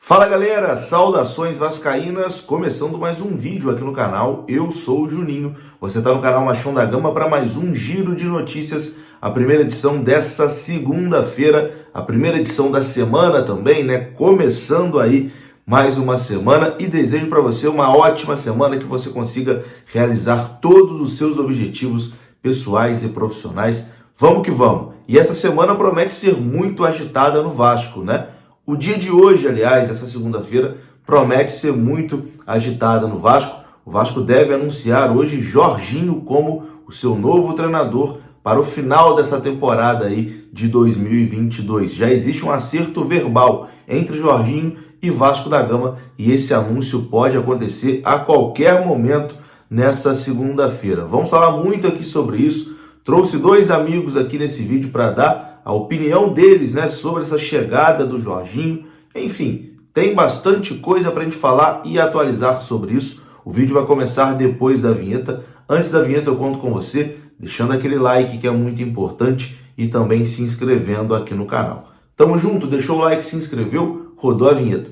Fala galera, saudações vascaínas, começando mais um vídeo aqui no canal, eu sou o Juninho, você está no canal Machão da Gama para mais um giro de notícias, a primeira edição dessa segunda-feira, a primeira edição da semana também, né, começando aí mais uma semana e desejo para você uma ótima semana, que você consiga realizar todos os seus objetivos pessoais e profissionais, vamos que vamos, e essa semana promete ser muito agitada no Vasco, né? O dia de hoje, aliás, essa segunda-feira, promete ser muito agitada no Vasco. O Vasco deve anunciar hoje Jorginho como o seu novo treinador para o final dessa temporada aí de 2022. Já existe um acerto verbal entre Jorginho e Vasco da Gama e esse anúncio pode acontecer a qualquer momento nessa segunda-feira. Vamos falar muito aqui sobre isso. Trouxe dois amigos aqui nesse vídeo para dar a opinião deles, né, sobre essa chegada do Jorginho. Enfim, tem bastante coisa para a gente falar e atualizar sobre isso. O vídeo vai começar depois da vinheta. Antes da vinheta eu conto com você, deixando aquele like que é muito importante e também se inscrevendo aqui no canal. Tamo junto, deixou o like, se inscreveu, rodou a vinheta.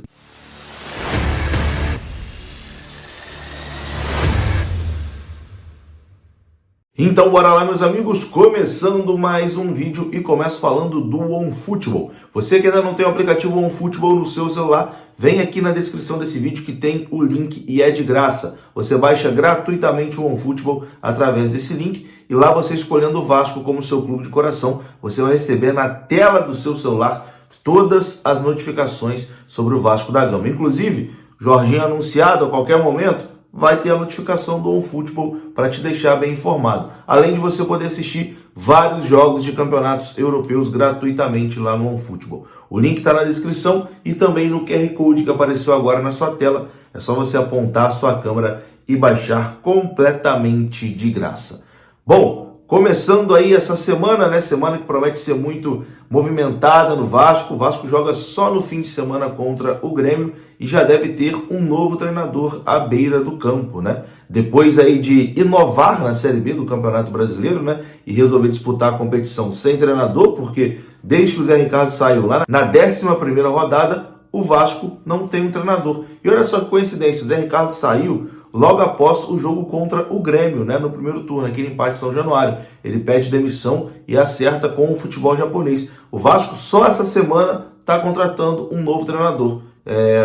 Então bora lá, meus amigos, começando mais um vídeo e começo falando do OneFootball. Você que ainda não tem o aplicativo OneFootball no seu celular, vem aqui na descrição desse vídeo que tem o link e é de graça. Você baixa gratuitamente o OneFootball através desse link e lá você escolhendo o Vasco como seu clube de coração, você vai receber na tela do seu celular todas as notificações sobre o Vasco da Gama. Inclusive, Jorginho anunciado a qualquer momento, vai ter a notificação do OneFootball para te deixar bem informado. Além de você poder assistir vários jogos de campeonatos europeus gratuitamente lá no OneFootball. O link está na descrição e também no QR Code que apareceu agora na sua tela. É só você apontar a sua câmera e baixar completamente de graça. Bom, começando aí essa semana, né? Semana que promete ser muito movimentada no Vasco. O Vasco joga só no fim de semana contra o Grêmio e já deve ter um novo treinador à beira do campo, né? Depois aí de inovar na Série B do Campeonato Brasileiro, né? E resolver disputar a competição sem treinador, porque desde que o Zé Ricardo saiu lá na 11ª rodada, o Vasco não tem um treinador. E olha só que coincidência, o Zé Ricardo saiu logo após o jogo contra o Grêmio, né, no primeiro turno, aquele empate em São Januário. Ele pede demissão e acerta com o futebol japonês. O Vasco só essa semana está contratando um novo treinador.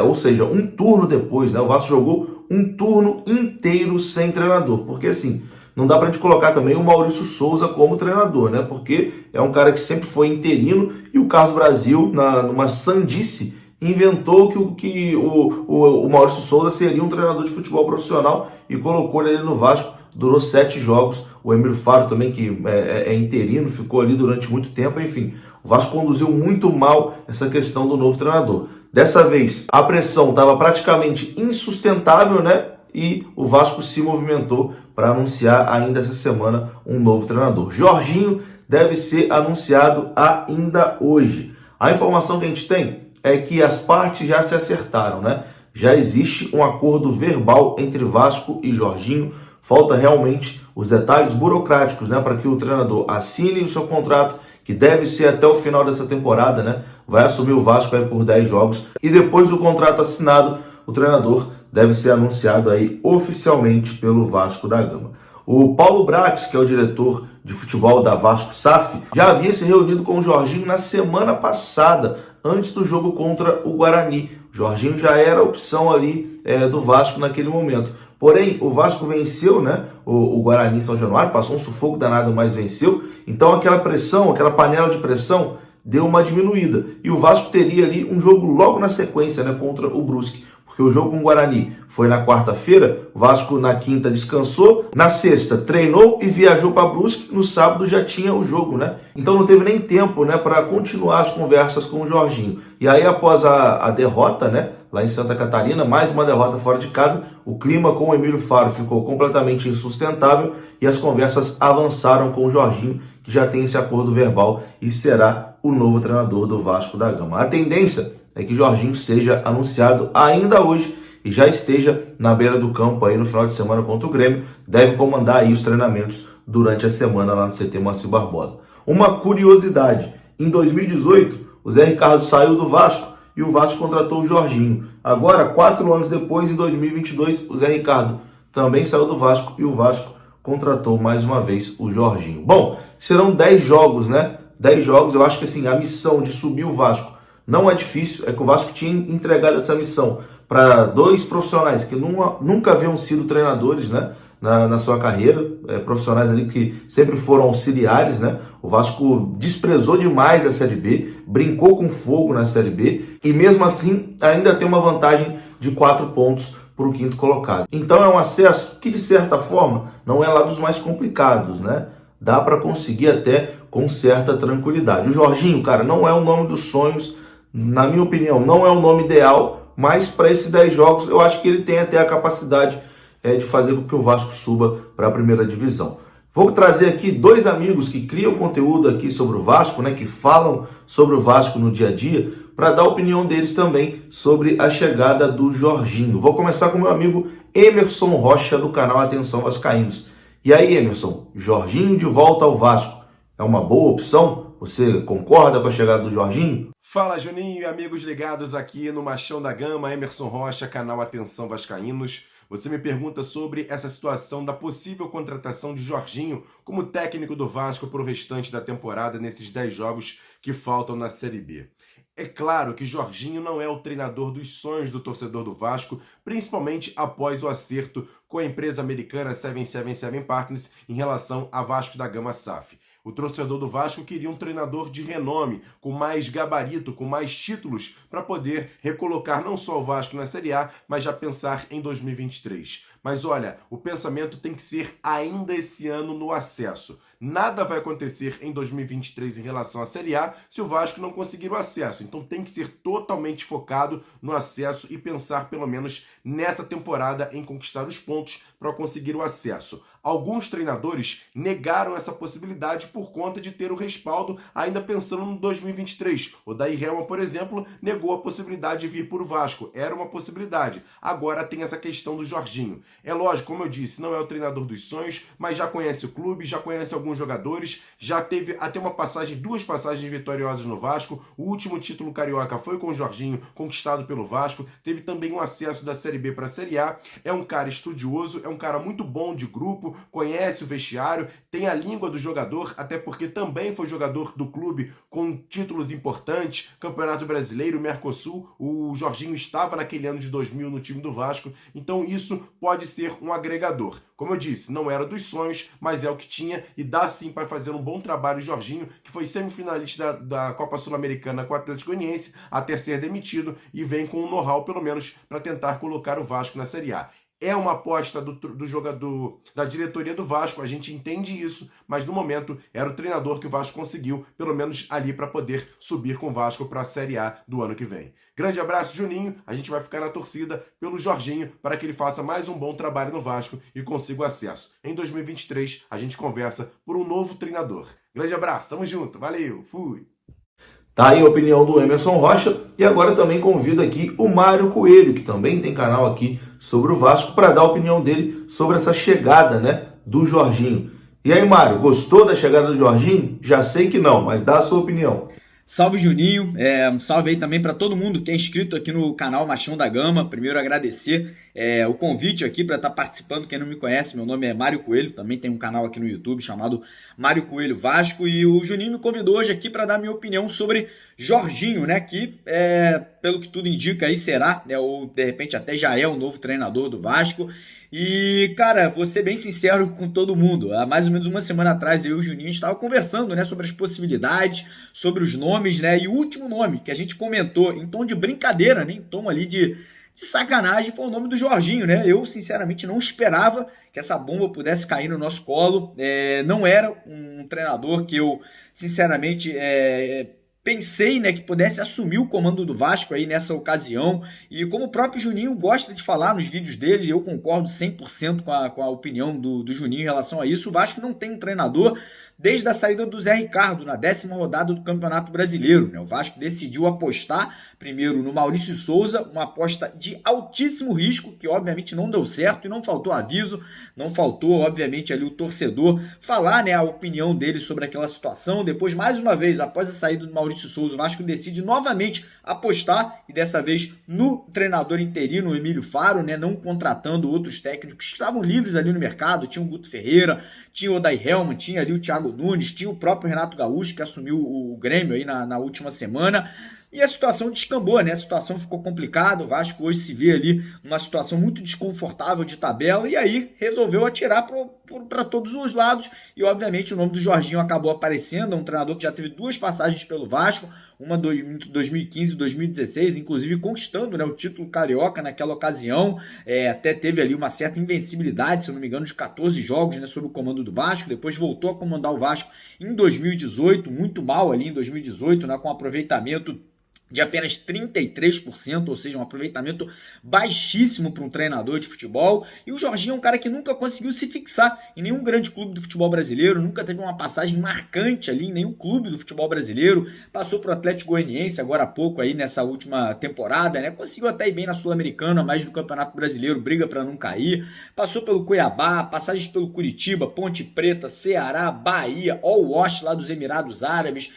Ou seja, um turno depois, né, o Vasco jogou um turno inteiro sem treinador. Porque assim, não dá para a gente colocar também o Maurício Souza como treinador, né, porque é um cara que sempre foi interino e o Carlos Brasil, numa sandice, inventou que o Maurício Souza seria um treinador de futebol profissional e colocou ele no Vasco, durou 7 jogos, o Emílio Faro também, que é interino, ficou ali durante muito tempo, enfim, o Vasco conduziu muito mal essa questão do novo treinador. Dessa vez, a pressão estava praticamente insustentável, né? E o Vasco se movimentou para anunciar ainda essa semana um novo treinador. Jorginho deve ser anunciado ainda hoje. A informação que a gente tem é que as partes já se acertaram, né? Já existe um acordo verbal entre Vasco e Jorginho. Falta realmente os detalhes burocráticos, né? Para que o treinador assine o seu contrato, que deve ser até o final dessa temporada, né? Vai assumir o Vasco aí por 10 jogos. E depois do contrato assinado, o treinador deve ser anunciado aí oficialmente pelo Vasco da Gama. O Paulo Brax, que é o diretor de futebol da Vasco SAF, já havia se reunido com o Jorginho na semana passada, antes do jogo contra o Guarani. O Jorginho já era a opção ali do Vasco naquele momento. Porém, o Vasco venceu, né, o Guarani em São Januário, passou um sufoco danado, mas venceu. Então aquela pressão, aquela panela de pressão, deu uma diminuída. E o Vasco teria ali um jogo logo na sequência, né, contra o Brusque. Porque o jogo com o Guarani foi na quarta-feira, o Vasco na quinta descansou, na sexta treinou e viajou para Brusque, no sábado já tinha o jogo, né? Então não teve nem tempo, né, para continuar as conversas com o Jorginho. E aí após a derrota, né, lá em Santa Catarina, mais uma derrota fora de casa, o clima com o Emílio Faro ficou completamente insustentável e as conversas avançaram com o Jorginho, que já tem esse acordo verbal e será o novo treinador do Vasco da Gama. A tendência é que Jorginho seja anunciado ainda hoje e já esteja na beira do campo aí no final de semana contra o Grêmio. Deve comandar aí os treinamentos durante a semana lá no CT Moacir Barbosa. Uma curiosidade, em 2018, o Zé Ricardo saiu do Vasco e o Vasco contratou o Jorginho. Agora, 4 anos depois, em 2022, o Zé Ricardo também saiu do Vasco e o Vasco contratou mais uma vez o Jorginho. Bom, serão 10 jogos, né? 10 jogos, eu acho que assim, a missão de subir o Vasco não é difícil, é que o Vasco tinha entregado essa missão para 2 profissionais que nunca haviam sido treinadores, né? Na sua carreira, profissionais ali que sempre foram auxiliares, né? O Vasco desprezou demais a Série B, brincou com fogo na Série B e mesmo assim ainda tem uma vantagem de 4 pontos para o 5º colocado. Então é um acesso que de certa forma não é lá dos mais complicados, né? Dá para conseguir até com certa tranquilidade. O Jorginho, cara, não é o nome dos sonhos, na minha opinião, não é o nome ideal, mas para esses 10 jogos eu acho que ele tem até a capacidade de fazer com que o Vasco suba para a primeira divisão. Vou trazer aqui 2 amigos que criam conteúdo aqui sobre o Vasco, né, que falam sobre o Vasco no dia a dia, para dar a opinião deles também sobre a chegada do Jorginho. Vou começar com o meu amigo Emerson Rocha, do canal Atenção Vascaínos. E aí, Emerson, Jorginho de volta ao Vasco é uma boa opção? Você concorda com a chegada do Jorginho? Fala, Juninho e amigos ligados aqui no Machão da Gama, Emerson Rocha, canal Atenção Vascaínos. Você me pergunta sobre essa situação da possível contratação de Jorginho como técnico do Vasco para o restante da temporada nesses 10 jogos que faltam na Série B. É claro que Jorginho não é o treinador dos sonhos do torcedor do Vasco, principalmente após o acerto com a empresa americana 777 Partners em relação a Vasco da Gama SAF. O torcedor do Vasco queria um treinador de renome, com mais gabarito, com mais títulos, para poder recolocar não só o Vasco na Série A, mas já pensar em 2023. Mas olha, o pensamento tem que ser ainda esse ano no acesso. Nada vai acontecer em 2023 em relação à Série A se o Vasco não conseguir o acesso. Então tem que ser totalmente focado no acesso e pensar pelo menos nessa temporada em conquistar os pontos para conseguir o acesso. Alguns treinadores negaram essa possibilidade por conta de ter o respaldo ainda pensando no 2023. O Daí Helma, por exemplo, negou a possibilidade de vir para o Vasco. Era uma possibilidade. Agora tem essa questão do Jorginho. É lógico, como eu disse, não é o treinador dos sonhos, mas já conhece o clube, já conhece alguns jogadores, já teve até uma passagem, 2 passagens vitoriosas no Vasco. O último título carioca foi com o Jorginho, conquistado pelo Vasco. Teve também um acesso da Série B para a Série A. É um cara estudioso, é um cara muito bom de grupo, conhece o vestiário, tem a língua do jogador, até porque também foi jogador do clube com títulos importantes, Campeonato Brasileiro, Mercosul. O Jorginho estava naquele ano de 2000 no time do Vasco, então isso pode ser um agregador. Como eu disse, não era dos sonhos, mas é o que tinha e dá sim para fazer um bom trabalho. Jorginho, que foi semifinalista da Copa Sul-Americana com o Atlético Goianiense, até ser demitido, e vem com um know-how pelo menos para tentar colocar o Vasco na Série A. É uma aposta do jogador, da diretoria do Vasco, a gente entende isso, mas no momento era o treinador que o Vasco conseguiu, pelo menos ali para poder subir com o Vasco para a Série A do ano que vem. Grande abraço, Juninho, a gente vai ficar na torcida pelo Jorginho para que ele faça mais um bom trabalho no Vasco e consiga o acesso. Em 2023 a gente conversa por um novo treinador. Grande abraço, tamo junto, valeu, fui! Tá aí a opinião do Emerson Rocha e agora também convido aqui o Mário Coelho, que também tem canal aqui sobre o Vasco, para dar a opinião dele sobre essa chegada, né, do Jorginho. E aí, Mário, gostou da chegada do Jorginho? Já sei que não, mas dá a sua opinião. Salve, Juninho, um salve aí também para todo mundo que é inscrito aqui no canal Machão da Gama. Primeiro agradecer o convite aqui para estar participando. Quem não me conhece, meu nome é Mário Coelho, também tem um canal aqui no YouTube chamado Mário Coelho Vasco, e o Juninho me convidou hoje aqui para dar minha opinião sobre Jorginho, né, que pelo que tudo indica aí será, né, ou de repente até já é o novo treinador do Vasco. E, cara, vou ser bem sincero com todo mundo. Há mais ou menos uma semana atrás, eu e o Juninho estava conversando, né, sobre as possibilidades, sobre os nomes, né? E o último nome que a gente comentou em tom de brincadeira, né, em tom ali de sacanagem, foi o nome do Jorginho, né? Eu, sinceramente, não esperava que essa bomba pudesse cair no nosso colo. Não era um treinador que eu, sinceramente, pensei, né, que pudesse assumir o comando do Vasco aí nessa ocasião, e como o próprio Juninho gosta de falar nos vídeos dele, eu concordo 100% com a opinião do Juninho em relação a isso. O Vasco não tem um treinador, desde a saída do Zé Ricardo na 10ª rodada do Campeonato Brasileiro, né? O Vasco decidiu apostar primeiro no Maurício Souza, uma aposta de altíssimo risco, que obviamente não deu certo e não faltou aviso, não faltou, obviamente, ali o torcedor falar, né, a opinião dele sobre aquela situação. Depois, mais uma vez, após a saída do Maurício Souza, o Vasco decide novamente apostar, e dessa vez no treinador interino, o Emílio Faro, né, não contratando outros técnicos que estavam livres ali no mercado. Tinha o Guto Ferreira, tinha o Odair Hellmann, tinha ali o Thiago Nunes, tinha o próprio Renato Gaúcho, que assumiu o Grêmio aí na última semana. E a situação descambou, né? A situação ficou complicada. O Vasco hoje se vê ali numa situação muito desconfortável de tabela, e aí resolveu atirar para todos os lados. E obviamente o nome do Jorginho acabou aparecendo. É um treinador que já teve 2 passagens pelo Vasco, uma em 2015 e 2016, inclusive conquistando, né, o título carioca naquela ocasião. Até teve ali uma certa invencibilidade, se eu não me engano, de 14 jogos, né, sob o comando do Vasco. Depois voltou a comandar o Vasco em 2018, muito mal ali em 2018, né, com aproveitamento de apenas 33%, ou seja, um aproveitamento baixíssimo para um treinador de futebol. E o Jorginho é um cara que nunca conseguiu se fixar em nenhum grande clube do futebol brasileiro, nunca teve uma passagem marcante ali em nenhum clube do futebol brasileiro. Passou para o Atlético Goianiense agora há pouco aí nessa última temporada, né? Conseguiu até ir bem na Sul-Americana, mais do Campeonato Brasileiro, briga para não cair. Passou pelo Cuiabá, passagens pelo Curitiba, Ponte Preta, Ceará, Bahia, All Wash lá dos Emirados Árabes,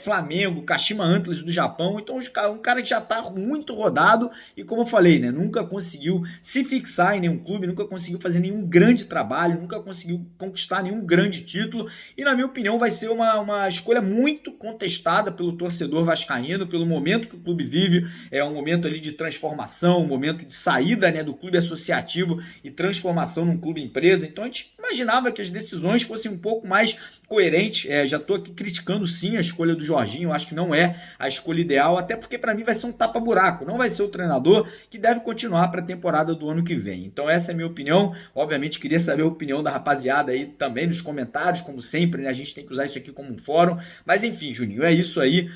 Flamengo, Kashima Antlers do Japão. Então, um cara que já está muito rodado e, como eu falei, né, nunca conseguiu se fixar em nenhum clube, nunca conseguiu fazer nenhum grande trabalho, nunca conseguiu conquistar nenhum grande título. E, na minha opinião, vai ser uma escolha muito contestada pelo torcedor vascaíno, pelo momento que o clube vive. É um momento ali de transformação, um momento de saída, né, do clube associativo e transformação num clube empresa. Então, a gente imaginava que as decisões fossem um pouco mais coerentes. Já estou aqui criticando, sim, a escolha do Jorginho. Eu acho que não é a escolha ideal, até porque para mim vai ser um tapa-buraco, não vai ser o treinador que deve continuar para a temporada do ano que vem. Então essa é a minha opinião. Obviamente queria saber a opinião da rapaziada aí também nos comentários, como sempre, né? A gente tem que usar isso aqui como um fórum, mas enfim, Juninho, é isso aí.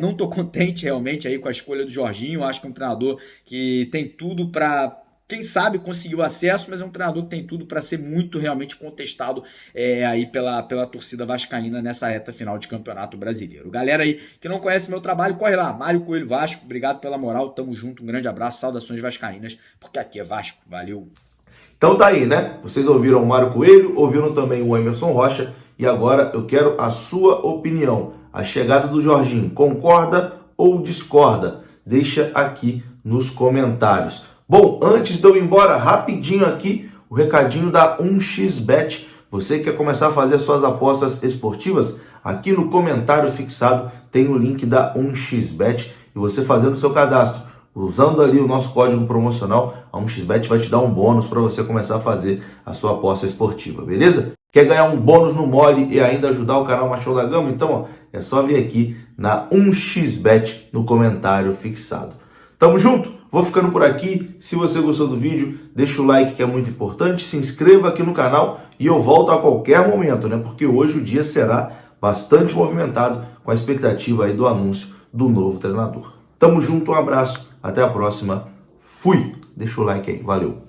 Não estou contente realmente aí com a escolha do Jorginho. Acho que é um treinador que tem tudo para, quem sabe, conseguiu acesso, mas é um treinador que tem tudo para ser muito realmente contestado aí pela torcida vascaína nessa reta final de Campeonato Brasileiro. Galera aí que não conhece meu trabalho, corre lá, Mário Coelho Vasco, obrigado pela moral, tamo junto, um grande abraço, saudações vascaínas, porque aqui é Vasco, valeu! Então tá aí, né? Vocês ouviram o Mário Coelho, ouviram também o Emerson Rocha, e agora eu quero a sua opinião. A chegada do Jorginho, concorda ou discorda? Deixa aqui nos comentários. Bom, antes de eu ir embora, rapidinho aqui, o recadinho da 1xBet. Você quer começar a fazer suas apostas esportivas? Aqui no comentário fixado tem o link da 1xBet, e você fazendo o seu cadastro, usando ali o nosso código promocional, a 1xBet vai te dar um bônus para você começar a fazer a sua aposta esportiva, beleza? Quer ganhar um bônus no mole e ainda ajudar o canal Machão da Gama? Então, ó, é só vir aqui na 1xBet no comentário fixado. Tamo junto? Vou ficando por aqui. Se você gostou do vídeo, deixa o like que é muito importante, se inscreva aqui no canal e eu volto a qualquer momento, né? Porque hoje o dia será bastante movimentado com a expectativa aí do anúncio do novo treinador. Tamo junto, um abraço, até a próxima. Fui! Deixa o like aí, valeu!